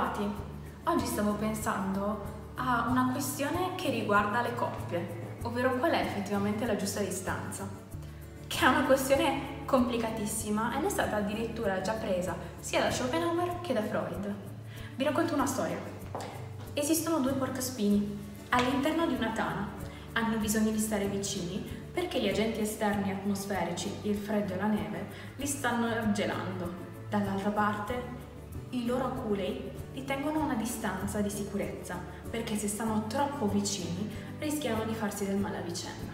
ritrovati! Oggi stavo pensando a una questione che riguarda le coppie, ovvero qual è effettivamente la giusta distanza, che è una questione complicatissima ed è stata addirittura già presa sia da Schopenhauer che da Freud. Vi racconto una storia. Esistono due porcospini all'interno di una tana. Hanno bisogno di stare vicini perché gli agenti esterni atmosferici, il freddo e la neve, li stanno gelando. Dall'altra parte, i loro aculei li tengono a una distanza di sicurezza, perché se stanno troppo vicini rischiano di farsi del male a vicenda.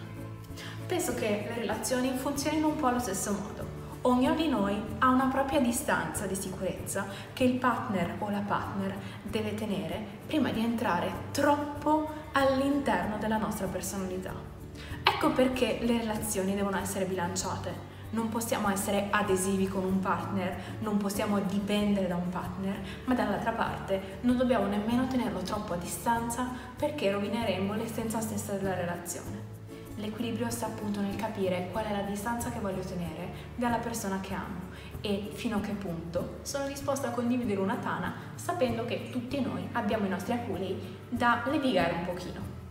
Penso che le relazioni funzionino un po' allo stesso modo. Ognuno di noi ha una propria distanza di sicurezza che il partner o la partner deve tenere prima di entrare troppo all'interno della nostra personalità. Ecco perché le relazioni devono essere bilanciate. Non possiamo essere adesivi con un partner, non possiamo dipendere da un partner, ma dall'altra parte non dobbiamo nemmeno tenerlo troppo a distanza perché rovineremo l'essenza stessa della relazione. L'equilibrio sta appunto nel capire qual è la distanza che voglio tenere dalla persona che amo e fino a che punto sono disposta a condividere una tana sapendo che tutti noi abbiamo i nostri aculei da levigare un pochino.